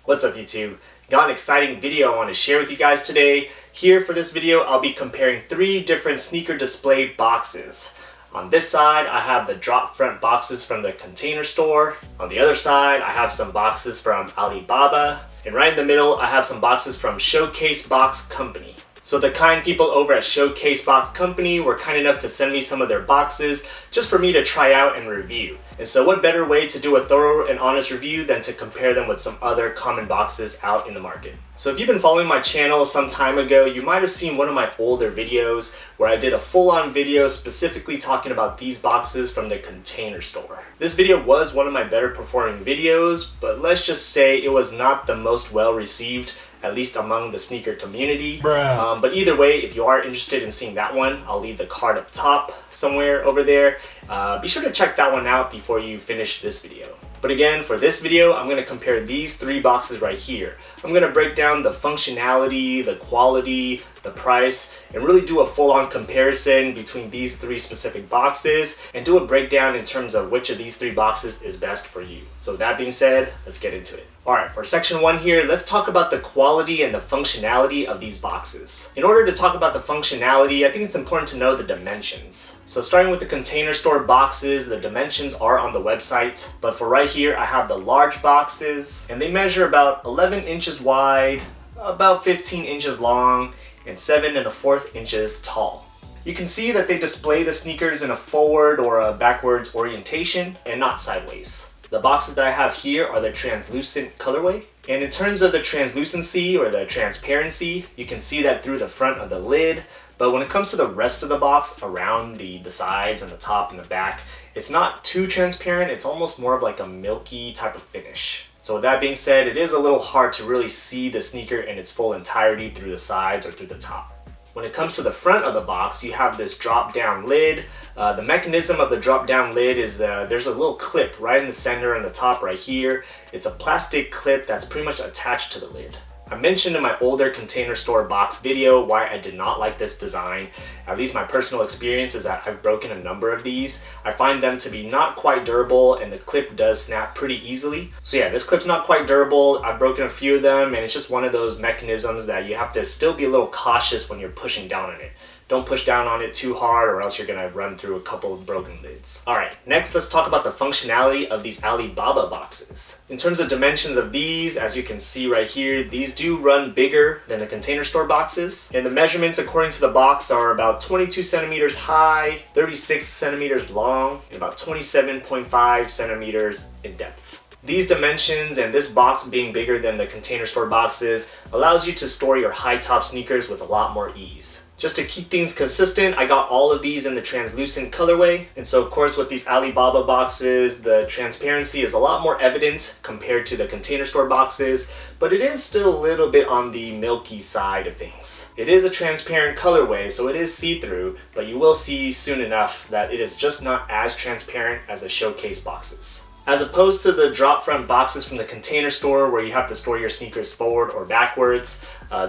What's up YouTube? Got an exciting video I want to share with you guys today. Here for this video, I'll be comparing 3 different sneaker display boxes. On this side, I have the drop front boxes from the Container Store. On the other side, I have some boxes from Alibaba. And right in the middle, I have some boxes from ShowcaseBox Company. So the kind people over at ShowcaseBox Company were kind enough to send me some of their boxes just for me to try out and review. And so what better way to do a thorough and honest review than to compare them with some other common boxes out in the market. So if you've been following my channel some time ago, you might have seen one of my older videos where I did a full-on video specifically talking about these boxes from the Container Store. This video was one of my better performing videos, but let's just say it was not the most well received, at least among the sneaker community. But either way, if you are interested in seeing that one, I'll leave the card up top somewhere over there. Be sure to check that one out before you finish this video. But again, for this video, I'm going to compare these 3 boxes right here. I'm going to break down the functionality, the quality, the price, and really do a full-on comparison between these 3 specific boxes and do a breakdown in terms of which of these 3 boxes is best for you. So with that being said, let's get into it. Alright, for section 1 here, let's talk about the quality and the functionality of these boxes. In order to talk about the functionality, I think it's important to know the dimensions. So starting with the Container Store boxes, the dimensions are on the website. But for right here, I have the large boxes, and they measure about 11 inches wide, about 15 inches long, and 7 1/4 inches tall. You can see that they display the sneakers in a forward or a backwards orientation and not sideways. The boxes that I have here are the translucent colorway. And in terms of the translucency or the transparency, you can see that through the front of the lid. But when it comes to the rest of the box, around the sides and the top and the back, it's not too transparent. It's almost more of like a milky type of finish. So with that being said, it is a little hard to really see the sneaker in its full entirety through the sides or through the top. When it comes to the front of the box, you have this drop-down lid. The mechanism of the drop-down lid is there's a little clip right in the center and the top right here. It's a plastic clip that's pretty much attached to the lid. I mentioned in my older Container Store box video why I did not like this design. At least my personal experience is that I've broken a number of these. I find them to be not quite durable, and the clip does snap pretty easily. So yeah, this clip's not quite durable. I've broken a few of them, and it's just one of those mechanisms that you have to still be a little cautious when you're pushing down on it. Don't push down on it too hard or else you're gonna run through a couple of broken lids. Alright, next let's talk about the functionality of these Alibaba boxes. In terms of dimensions of these, as you can see right here, these do run bigger than the Container Store boxes. And the measurements according to the box are about 22 centimeters high, 36 centimeters long, and about 27.5 centimeters in depth. These dimensions and this box being bigger than the Container Store boxes allows you to store your high top sneakers with a lot more ease. Just to keep things consistent, I got all of these in the translucent colorway. And so of course with these Alibaba boxes, the transparency is a lot more evident compared to the Container Store boxes, but it is still a little bit on the milky side of things. It is a transparent colorway, so it is see-through, but you will see soon enough that it is just not as transparent as the Showcase boxes. As opposed to the drop front boxes from the Container Store where you have to store your sneakers forward or backwards,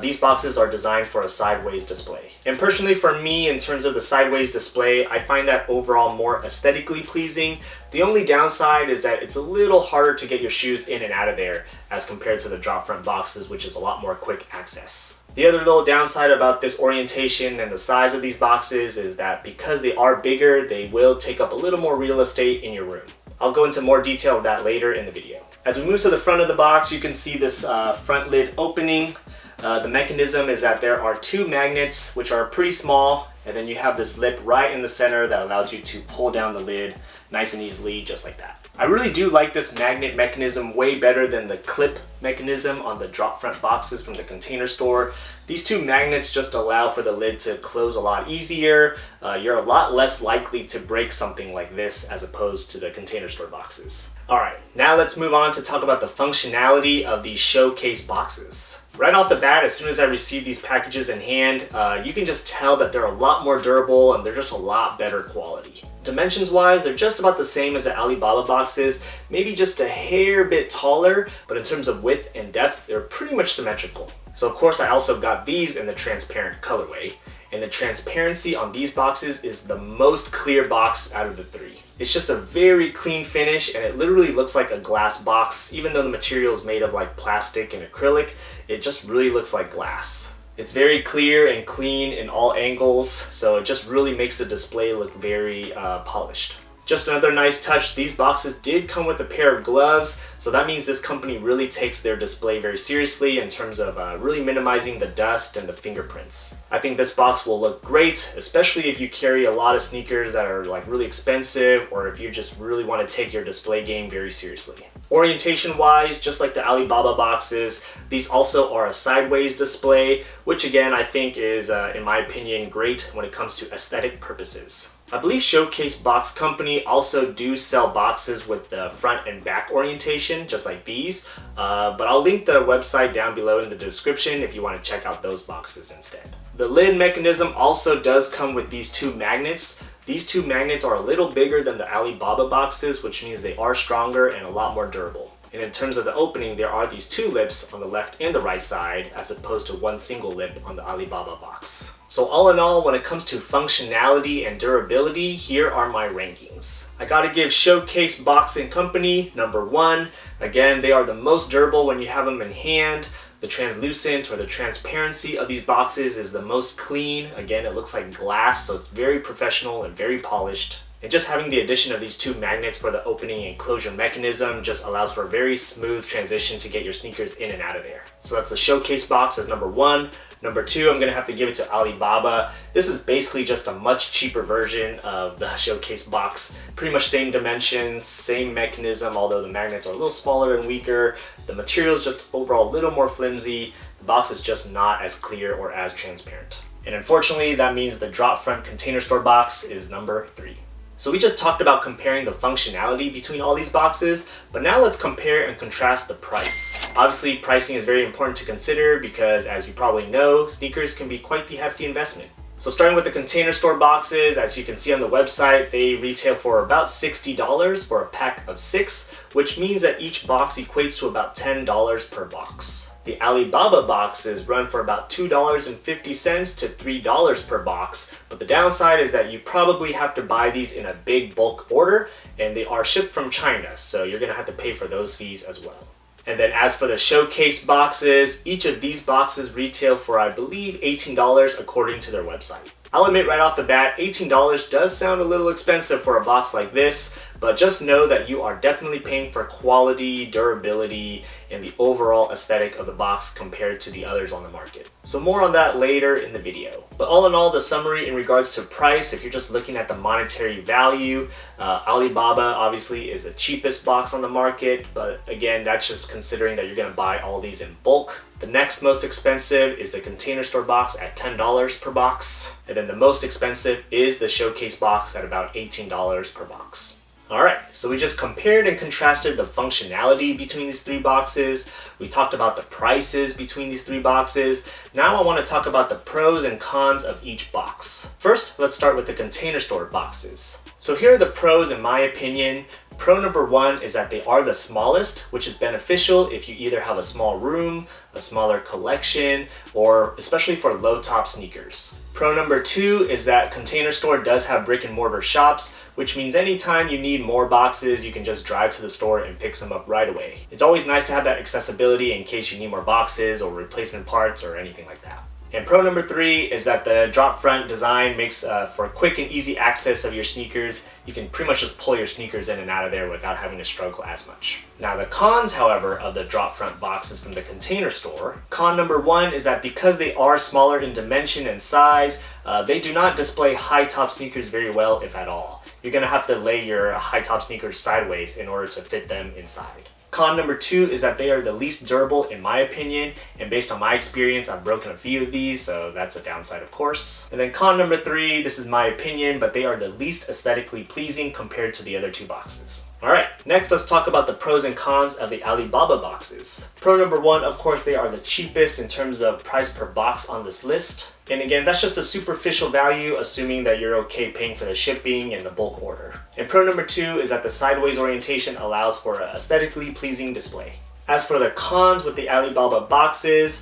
these boxes are designed for a sideways display. And personally for me, in terms of the sideways display, I find that overall more aesthetically pleasing. The only downside is that it's a little harder to get your shoes in and out of there as compared to the drop front boxes, which is a lot more quick access. The other little downside about this orientation and the size of these boxes is that because they are bigger, they will take up a little more real estate in your room. I'll go into more detail of that later in the video. As we move to the front of the box, you can see this front lid opening. The mechanism is that there are 2 magnets which are pretty small, and then you have this lip right in the center that allows you to pull down the lid nice and easily, just like that. I really do like this magnet mechanism way better than the clip mechanism on the drop front boxes from the Container Store. These 2 magnets just allow for the lid to close a lot easier. You're a lot less likely to break something like this as opposed to the Container Store boxes. Alright, now let's move on to talk about the functionality of these Showcase boxes. Right off the bat, as soon as I received these packages in hand, you can just tell that they're a lot more durable and they're just a lot better quality. Dimensions wise, they're just about the same as the Alibaba boxes, maybe just a hair bit taller, but in terms of width and depth, they're pretty much symmetrical. So of course I also got these in the transparent colorway, and the transparency on these boxes is the most clear box out of the 3. It's just a very clean finish, and it literally looks like a glass box. Even though the material is made of like plastic and acrylic, it just really looks like glass. It's very clear and clean in all angles, so it just really makes the display look very polished. Just another nice touch, these boxes did come with a pair of gloves, so that means this company really takes their display very seriously in terms of really minimizing the dust and the fingerprints. I think this box will look great, especially if you carry a lot of sneakers that are like really expensive, or if you just really want to take your display game very seriously. Orientation wise, just like the Alibaba boxes, these also are a sideways display, which again I think is, in my opinion, great when it comes to aesthetic purposes. I believe ShowcaseBox Company also do sell boxes with the front and back orientation, just like these, but I'll link the website down below in the description if you want to check out those boxes instead. The lid mechanism also does come with these two magnets. These two magnets are a little bigger than the Alibaba boxes, which means they are stronger and a lot more durable. And in terms of the opening, there are these two lips on the left and the right side, as opposed to one single lip on the Alibaba box. So all in all, when it comes to functionality and durability, here are my rankings. I gotta give ShowcaseBox Company number 1. Again, they are the most durable when you have them in hand. The translucent or the transparency of these boxes is the most clean. Again, it looks like glass, so it's very professional and very polished. And just having the addition of these two magnets for the opening and closure mechanism just allows for a very smooth transition to get your sneakers in and out of there. So that's the Showcase box as number 1. Number 2, I'm gonna have to give it to Alibaba. This is basically just a much cheaper version of the Showcase box. Pretty much same dimensions, same mechanism, although the magnets are a little smaller and weaker. The material is just overall a little more flimsy. The box is just not as clear or as transparent. And unfortunately, that means the drop front container store box is number 3. So we just talked about comparing the functionality between all these boxes, but now let's compare and contrast the price. Obviously, pricing is very important to consider because, as you probably know, sneakers can be quite the hefty investment. So starting with the container store boxes, as you can see on the website, they retail for about $60 for a pack of 6, which means that each box equates to about $10 per box. The Alibaba boxes run for about $2.50 to $3 per box, but the downside is that you probably have to buy these in a big bulk order, and they are shipped from China, so you're gonna have to pay for those fees as well. And then as for the Showcase boxes, each of these boxes retail for, I believe, $18 according to their website. I'll admit right off the bat, $18 does sound a little expensive for a box like this, but just know that you are definitely paying for quality, durability, and the overall aesthetic of the box compared to the others on the market. So more on that later in the video. But all in all, the summary in regards to price, if you're just looking at the monetary value, Alibaba obviously is the cheapest box on the market, but again, that's just considering that you're gonna buy all these in bulk. The next most expensive is the container store box at $10 per box. And then the most expensive is the Showcase box at about $18 per box. Alright, so we just compared and contrasted the functionality between these 3 boxes. We talked about the prices between these 3 boxes. Now I want to talk about the pros and cons of each box. First, let's start with the container store boxes. So here are the pros in my opinion. Pro number 1 is that they are the smallest, which is beneficial if you either have a small room, a smaller collection, or especially for low top sneakers. Pro number 2 is that Container Store does have brick and mortar shops, which means anytime you need more boxes, you can just drive to the store and pick some up right away. It's always nice to have that accessibility in case you need more boxes or replacement parts or anything like that. And pro number 3 is that the drop front design makes for quick and easy access of your sneakers. You can pretty much just pull your sneakers in and out of there without having to struggle as much. Now the cons, however, of the drop front boxes from the Container Store. Con number 1 is that because they are smaller in dimension and size, they do not display high top sneakers very well, if at all. You're gonna have to lay your high top sneakers sideways in order to fit them inside. Con number 2 is that they are the least durable in my opinion, and based on my experience, I've broken a few of these, so that's a downside of course. And then con number 3, this is my opinion, but they are the least aesthetically pleasing compared to the other 2 boxes. Alright, next let's talk about the pros and cons of the Alibaba boxes. Pro number 1, of course, they are the cheapest in terms of price per box on this list. And again, that's just a superficial value, assuming that you're okay paying for the shipping and the bulk order. And pro number 2 is that the sideways orientation allows for an aesthetically pleasing display. As for the cons with the Alibaba boxes,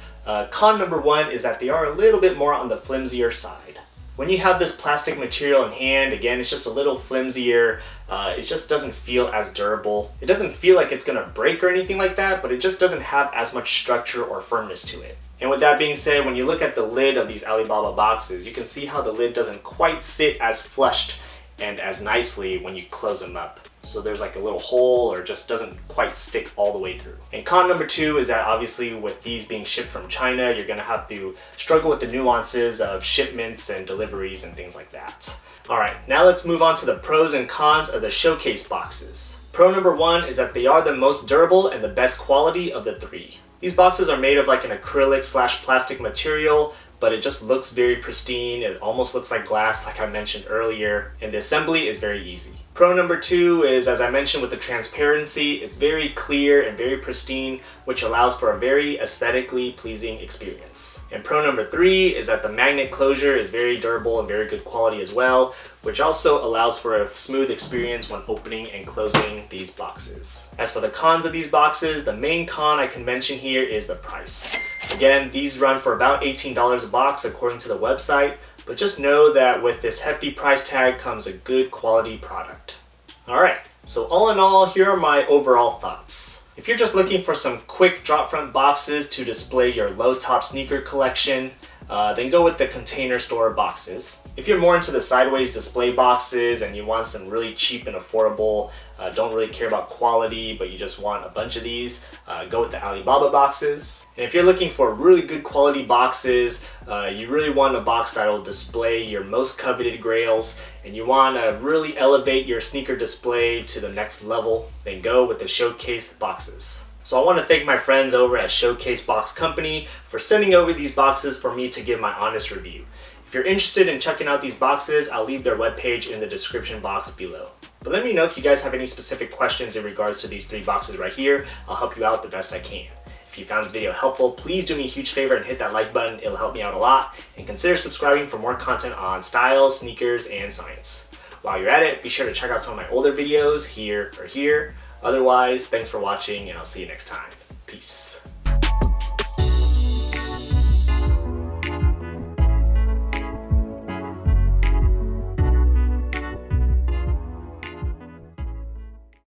con number 1 is that they are a little bit more on the flimsier side. When you have this plastic material in hand, again, it's just a little flimsier. It just doesn't feel as durable. It doesn't feel like it's gonna break or anything like that, but it just doesn't have as much structure or firmness to it. And with that being said, when you look at the lid of these Alibaba boxes, you can see how the lid doesn't quite sit as flushed and as nicely when you close them up. So there's like a little hole, or just doesn't quite stick all the way through. And con number 2 is that obviously with these being shipped from China, you're gonna have to struggle with the nuances of shipments and deliveries and things like that. All right, now let's move on to the pros and cons of the Showcase boxes. Pro number 1 is that they are the most durable and the best quality of the 3. These boxes are made of like an acrylic/plastic material, but it just looks very pristine. It almost looks like glass, like I mentioned earlier, and the assembly is very easy. Pro number 2 is, as I mentioned with the transparency, it's very clear and very pristine, which allows for a very aesthetically pleasing experience. And pro number 3 is that the magnet closure is very durable and very good quality as well, which also allows for a smooth experience when opening and closing these boxes. As for the cons of these boxes, the main con I can mention here is the price. Again, these run for about $18 a box according to the website, but just know that with this hefty price tag comes a good quality product. Alright, so all in all, here are my overall thoughts. If you're just looking for some quick drop front boxes to display your low top sneaker collection, then go with the Container Store boxes. If you're more into the sideways display boxes and you want some really cheap and affordable, don't really care about quality, but you just want a bunch of these, go with the Alibaba boxes. And if you're looking for really good quality boxes, you really want a box that will display your most coveted grails, and you want to really elevate your sneaker display to the next level, then go with the Showcase boxes. So I want to thank my friends over at ShowcaseBox Company for sending over these boxes for me to give my honest review. If you're interested in checking out these boxes, I'll leave their webpage in the description box below. But let me know if you guys have any specific questions in regards to these 3 boxes right here. I'll help you out the best I can. If you found this video helpful, please do me a huge favor and hit that like button. It'll help me out a lot. And consider subscribing for more content on style, sneakers, and science. While you're at it, be sure to check out some of my older videos here or here. Otherwise, thanks for watching, and I'll see you next time. Peace.